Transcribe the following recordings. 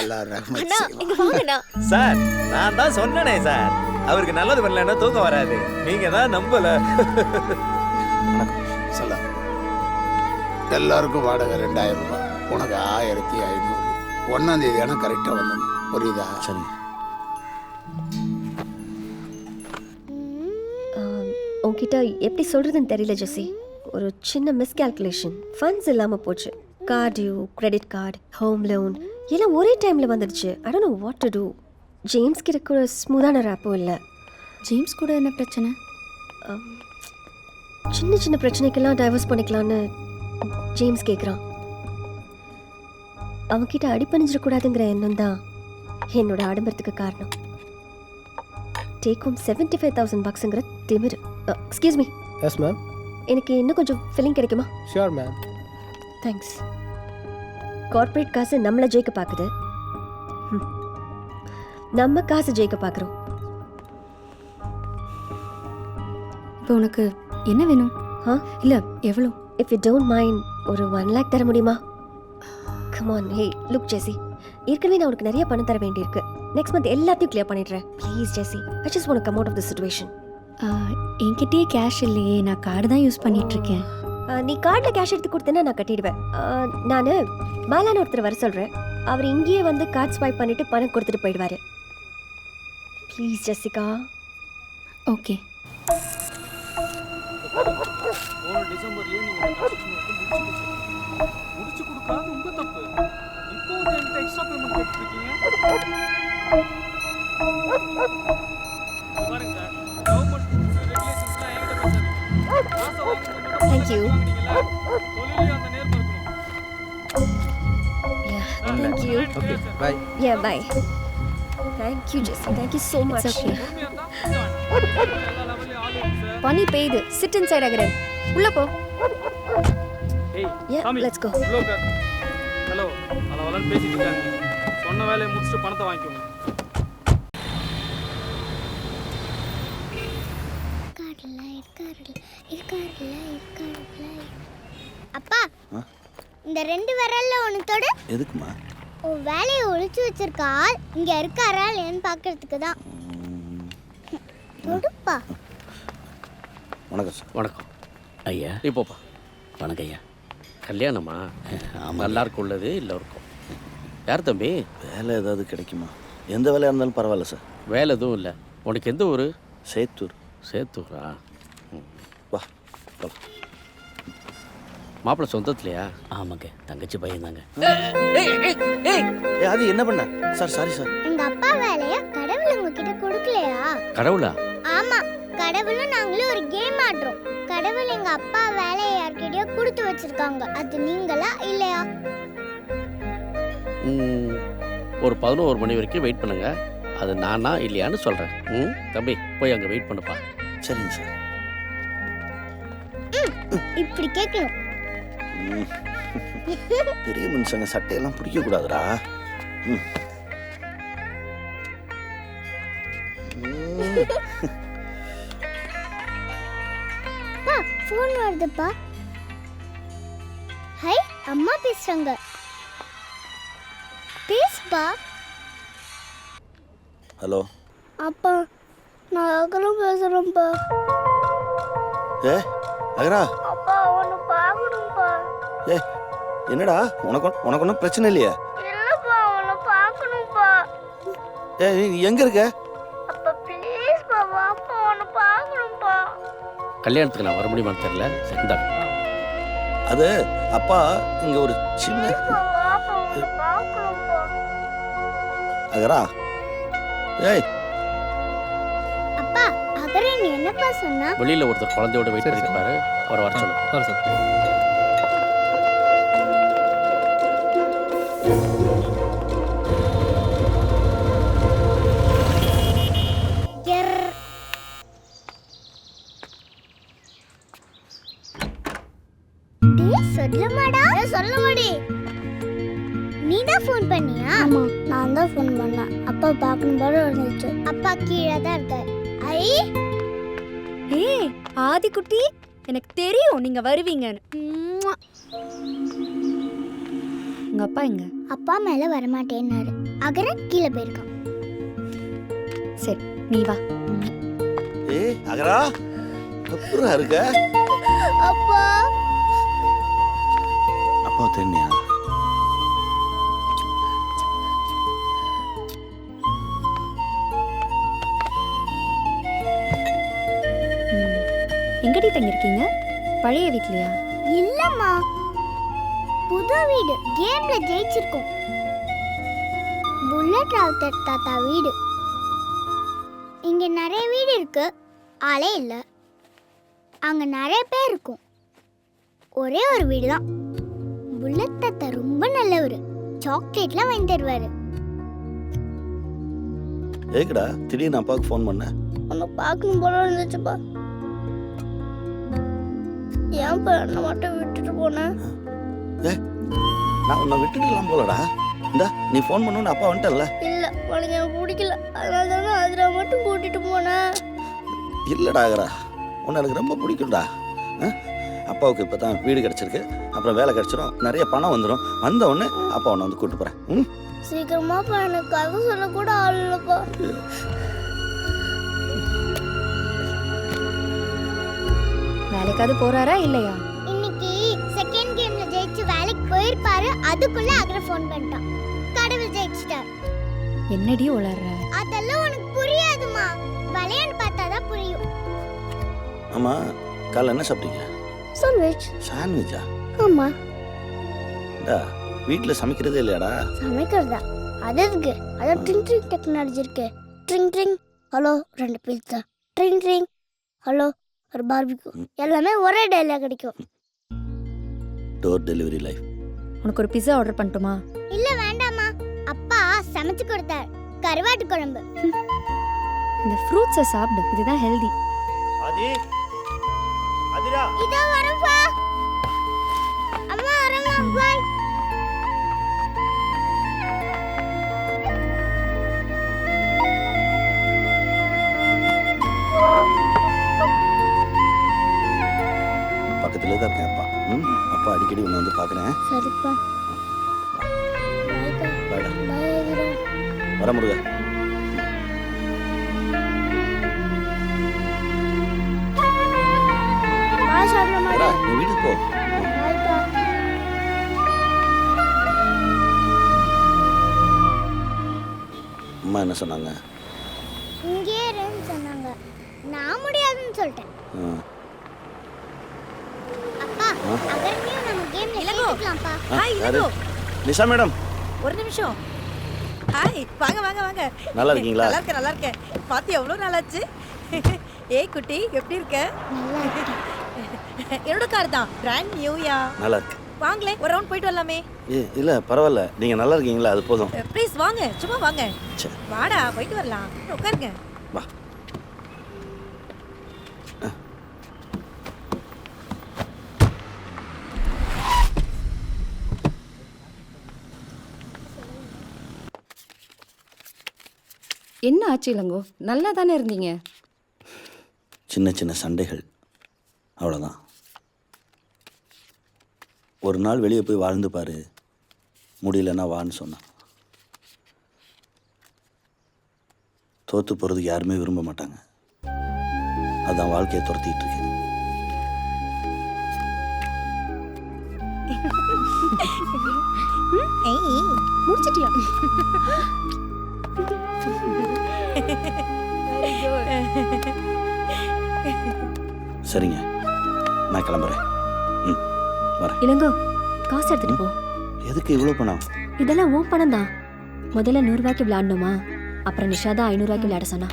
அல்லாஹ் ரஹ்மத் அண்ணா செய்வான். இங்க வாங்கண்ணா. சார் நான் தான் சொன்னனே சார், அவருக்கு நல்லது பண்ணலன்னா தூக்கம் வராது. நீங்க தான் நம்பல. சலாம். எல்லாருக்கும் வாடகை 2000 ரூபாய், உனக்கு 1500. 1ஆம் தேதி ஆனால் கரெக்டாக வந்துடும், புரியுதா? சரி. உன்கிட்ட எப்படி சொல்றதுன்னு தெரியல ஜெசி. ஒரு சின்ன மிஸ்கால்குலேஷன், ஃபண்ட்ஸ் இல்லாமல் போச்சு. Card due, credit card, home loan எல்லாம் ஒரே டைமில் வந்துடுச்சு. I don't know what to do. James கிட்ட கூட ஸ்மூத்தான ரேப்பும் இல்லை. ஜேம்ஸ் கூட என்ன பிரச்சனை? சின்ன சின்ன பிரச்சனைக்கெல்லாம் டைவர்ஸ் பண்ணிக்கலான்னு ஜேம்ஸ் கேட்குறான். அவன்கிட்ட அடிப்பணிஞ்சிடக்கூடாதுங்கிற எண்ணம் தான் என்னோட ஆடம்பரத்துக்கு காரணம். டேக் ஹோம் $75,000 திமிரு. Excuse me. Yes ma'am. எனக்கு இன்னும் கொஞ்சம் ஃபில்லிங் கிடைக்குமா? Sure ma'am. தேங்க்ஸ். கார்ப்பரேட் காசு நம்மளை ஜெயிக்க பார்க்குது, நம்ம காசு ஜெயிக்க பார்க்குறோம். இப்போ உனக்கு என்ன வேணும்? இல்லை எவ்வளோ? இஃப் யூ டோன்ட் மைண்ட் ஒரு 1 lakh தர முடியுமா? Come on. Hey look Jessie, ஏற்கனவே நான் உனக்கு நிறைய பணம் தர வேண்டியிருக்கு. நெக்ஸ்ட் மந்த் எல்லாத்தையும் கிளியர் பண்ணிடுறேன். Please Jessie, I just want to come out of the situation. என்கிட்டயே கேஷ் இல்லையே, நான் கார்டு தான் யூஸ் பண்ணிகிட்ருக்கேன். நீ கார்டில் கேஷ் எடுத்து கொடுத்தேன்னா நான் கட்டிடுவேன். நான் பாலான்னு ஒருத்தர் வர சொல்கிறேன். அவர் இங்கேயே வந்து கார்டு ஸ்வைப் பண்ணிவிட்டு பணம் கொடுத்துட்டு போயிடுவார். Please Jessica. ஓகே. டிசம்பர்லயே நீங்க முடிச்சு கொடுக்காது உங்க தப்பு. இப்போ என்கிட்ட எக்ஸ்ட்ரா பேமெண்ட் கேட்டுருக்கீங்க. பாருங்க சார், கவர்மெண்ட் ரெகுலேஷன்ஸ்லாம் என்கிட்ட பேசுறாங்க. காசை வாங்குறது Thank you. தொழிலே அந்த நேர்மை இருக்கணும். Yeah, thank you. Okay bye. Yeah, bye. Thank you, Jessie. Thank you so much. It's okay. பொறுமையா இருந்தா எல்லா லெவல்லயும் ஆள் இருக்கு சார். பனி பெய்யுது. Sit inside Agaran. உள்ள போ. ஏய் Yeah, சாமி, let's go. உள்ள உட்கார். ஹலோ, அளவலன்னு பேசிட்டு இருக்காங்க. சொன்ன வேலையை முடிச்சுட்டு பணத்தை வாங்கிக்கோங்க. அப்பா, இந்த 2 விரல்ல ஒன்று தொடு. எதுக்குமா? உன் வேலையை ஒளிச்சு வச்சிருக்க ஆள் இங்க இருக்காரா இல்லையான்னு பார்க்கறதுக்கு தான். தொடுப்பா. வணக்கம் சார். வணக்கம் ஐயா. இப்போப்பா. வணக்கம் ஐயா. கல்யாணமா? ஆமாம். எல்லாருக்கும் உள்ளது எல்லோருக்கும். யார் தம்பி? வேலை ஏதாவது கிடைக்குமா? எந்த வேலையாக இருந்தாலும் பரவாயில்ல சார். வேலை எதுவும் இல்லை. உனக்கு எந்த ஊர்? சேத்தூர். சேத்தூரா? வா வா. மாப்பிள்ளை சொந்தத்துலையா? ஆமாங்க, தங்கச்சி பையன் தாங்க. அது என்ன பண்ண சார்? Sorry sir. எங்க அப்பா வேலைய கடவுள் உங்ககிட்ட கொடுக்கலையா? கடவுளா? ஆமா, கடவுளும் நாங்களும் ஒரு கேம் ஆடுறோம். கடவுள் எங்க அப்பா வேலையை யார்கிட்டயோ கொடுத்து வச்சிருக்காங்க. அது நீங்களா இல்லையா? ஒரு 11 மணி வரைக்கும் வெயிட் பண்ணுங்க. அது நானா இல்லையான்னு சொல்கிறேன். தம்பி போய் அங்கே வெயிட் பண்ணுப்பா. சரிங்க சார். இப்படி கேட்கணும். பெரிய மனுஷங்க சட்டையெல்லாம் பிடிக்க கூடாதுடா. பா, ஃபோன் வருதுப்பா. ஹை, அம்மா பேசுறாங்க. பேசுப்பா. ஹலோ அப்பா, நான் அகரம் பேசுறேன்ப்பா. ஏ அகரா. அப்பா, உன்னை பார்க்கணும்ப்பா. ஏ என்னடா, உனக்கு ஒன்றும் பிரச்சனை இல்லையா? இல்லப்பா, உன்னை பார்க்கணும்ப்பா. ஏ நீ எங்கே இருக்க? அப்பா ப்ளீஸ்ப்பா, வாப்பா, உன்னை பார்க்கணும்ப்பா. கல்யாணத்துக்கு நான் வர முடியுமான்னு தெரியல. இந்தா. அது அப்பா இங்கே ஒரு சின்ன வாப்பா, உன்னை பார்க்கணும்ப்பா. அகரா. ஏய் அப்பா, அகரன் என்னப்பா சொன்னா? வெளியில் ஒருத்தர் குழந்தையோட வெயிட் சரி, பண்ணிட்டு பாரு. அவரை வர சொல்லு. வர சார். சொல்லமாடா, சொல்லமாடி. நீதான் ஃபோன் பண்ணியா? ஆமா, நான் தான் ஃபோன் பண்ணேன். அப்பா பார்க்கணும் போல இருந்துச்சு. அப்பா கீழே தான் இருக்காரு. ஐ, ஏய் ஆதிக்குட்டி, எனக்கு தெரியும் நீங்க வருவீங்கன்னு. உங்க அப்பா எங்க? அப்பா மேல வரமாட்டேன்னாரு. அகரன் கீழே போயிருக்கான். சரி நீ வா. ஏய் அகரா அப்புறம் இருக்க அப்பா அப்பா தெரியா? எங்கடி தங்கியிருக்கீங்க? பழைய வீட்லயா? இல்லம்மா, புது வீடு. கேம்ல ஜெயிச்சிருக்கோம். புல்லட் ராவுத்தர் தாத்தா வீடு. இங்க நிறைய வீடு இருக்கு, ஆளே இல்ல. அங்க நிறைய பேர் இருக்கும், ஒரே ஒரு வீடு தான். புல்லட் தாத்தா ரொம்ப நல்லவரு, சாக்லேட்லாம் வாங்கி தருவாரு. ஏக்கடா திடீர்னு அப்பாவுக்கு ஃபோன் பண்ண? உன்னை பார்க்கணும் போல இருந்துச்சுப்பா. ஏன்ப்பா என்னை மட்டும் விட்டுட்டு போனேன்? நான் உன்னை விட்டுட்டுலாம் போலடா. இந்தா நீ ஃபோன் பண்ணணும்னு அப்பா வந்துட்டல்ல. இல்ல, உனக்கு எனக்கு பிடிக்கல, அதனால தானே அதில் மட்டும் கூட்டிட்டு போனேன். இல்லடா அகரா, உன்னை எனக்கு ரொம்ப பிடிக்கும்டா. அப்பாவுக்கு இப்போ தான் வீடு கிடச்சிருக்கு, அப்புறம் வேலை கிடச்சிரும், நிறைய பணம் வந்துடும். வந்த உடனே அப்பா உன்னை வந்து கூப்பிட்டு போகிறேன். ம் சீக்கிரமாப்பா, எனக்கு கதை சொல்ல கூட ஆள் இல்லப்பா. வேலைக்காவது போறாரா இல்லையா? இன்னைக்கு செகண்ட் கேம்ல ஜெயிச்சு வேலைக்கு போயிருப்பாரு, அதுக்குள்ள அகர ஃபோன் பண்ணிட்டான். கடவுள் ஜெயிச்சிட்டார். என்னடி உளற? அதெல்லாம் உனக்கு புரியாதுமா, விளையாண்டு பார்த்தாதான் புரியும். ஆமாம், காலைல என்ன சாப்பிட்டீங்க? சாண்ட்விச். சாண்ட்விச்சா? ஆமா. டா வீட்டில் சமைக்கிறதே இல்லையாடா? சமைக்கிறதா? அது இருக்கு, அதான் ட்ரிங் ட்ரிங் டெக்னாலஜி இருக்கு. Drink drink hello 2 pizza, drink drink hello ஒரு பார்பிக்யூ, எல்லாமே ஒரே டேல கிடைக்கும். Door delivery life. உனக்கு ஒரு பிஸா ஆர்டர் பண்ணட்டுமா? இல்ல வேண்டாமா, அப்பா சமைச்சு கொடுத்தார், கருவாட்டு குழம்பு. இந்த ஃப்ரூட்ஸை சாப்பிடு, இதுதான் ஹெல்தி. ஆதி அதிரா இதோ வரப்பா. அம்மா வரமா, பாய். பக்கத்துல தான் இருக்கேன் அப்பா. அப்பா அடிக்கடி உன்னை வந்து பார்க்குறேன். சரிப்பா. பாய்ப்பா. பாய்டா. பாய் அதிரா. வர முருகா. பாய் சொல்லமா. வரா, நீ வீட்டுக்கு போ. பாய்ப்பா. அம்மா என்ன சொன்னாங்க? இங்கே இருன்னு சொன்னாங்க, நான் முடியாதுன்னு சொல்லிட்டேன். அப்பா, அகர்னியும் நம்ம கேம்ல சேர்த்துக்கலாம்ப்பா. யாரு? நிஷா மேடம். ஒரு நிமிஷம். ஹாய், வாங்க வாங்க வாங்க. நல்லா இருக்கீங்களா? நல்லா இருக்கேன். பாத்தி எவ்வளோ நாளாச்சு. ஏய் குட்டி, எப்படி இருக்க? நல்லா இருக்கு. என்னோட கார் தான், பிராண்ட் நியூயா. நல்லா இருக்கு. வாங்களே, ஒரு ரவுண்ட் போயிட்டு வரலாமே. இல்லை பரவாயில்ல, நீங்கள் நல்லா இருக்கீங்களா, அது போதும். ப்ளீஸ் வாங்க, சும்மா வாங்க. சரி வாடா, போயிட்டு வரலாம். உட்காருங்க. வா. என்ன ஆச்சு இளங்கோ? நல்லா தானே இருந்தீங்க? சின்ன சின்ன சண்டைகள், அவ்வளோதான். ஒரு நாள் வெளியே போய் வாழ்ந்து பாரு, முடியலன்னா வான்னு சொன்னான். தோற்று போகிறதுக்கு யாருமே விரும்ப மாட்டாங்க, அதான் வாழ்க்கையை துரத்திட்டு இருக்கேன். முடிச்சிட்டியா? சரிங்க, நான் கிளம்புறேன். வரேன். இளங்கோ, காசு எடுத்துட்டு போ. எதுக்கு இவ்வளோ பணம்? இதெல்லாம் உன் பணம் தான். முதல்ல 100 ரூபாய்க்கு விளையாடணுமா, அப்புறம் நிஷா தான் 500 ரூபாய்க்கு விளையாட சொன்னா,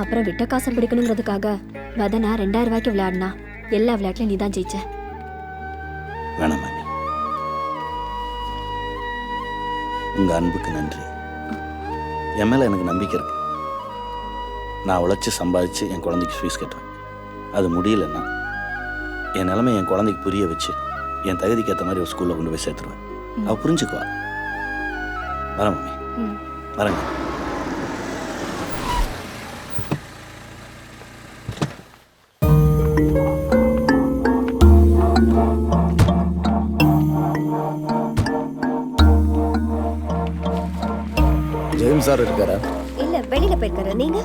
அப்புறம் விட்ட காசை பிடிக்கணுங்கிறதுக்காக வதனா 2000 ரூபாய்க்கு விளையாடினா. எல்லா விளையாட்டுலையும் நீ தான் ஜெயிச்ச. வேணாம் மாமி, உங்கள் அன்புக்கு நன்றி. என் மேலே எனக்கு நம்பிக்கை இருக்கு. நான் உழைச்சி சம்பாதிச்சு என் குழந்தைக்கு ஃபீஸ் கட்டுறேன். அது முடியலன்னா என் நிலைமை என் குழந்தைக்கு புரிய வச்சு என் தகுதிக்கு ஏற்ற மாதிரி ஒரு ஸ்கூலில் கொண்டு போய் சேர்த்துருவேன். அவள் புரிஞ்சுக்குவா. வரேன் மாமி, வரேங்க. ஜெயிம்ஸ் சார் இருக்காரா? இல்ல வெளியில போயிருக்காரு. நீங்க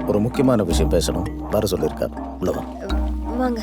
ஒரு முக்கியமான விஷயம் பேசணும், வர சொல்லியிருக்கார். உள்ளவா வாங்க.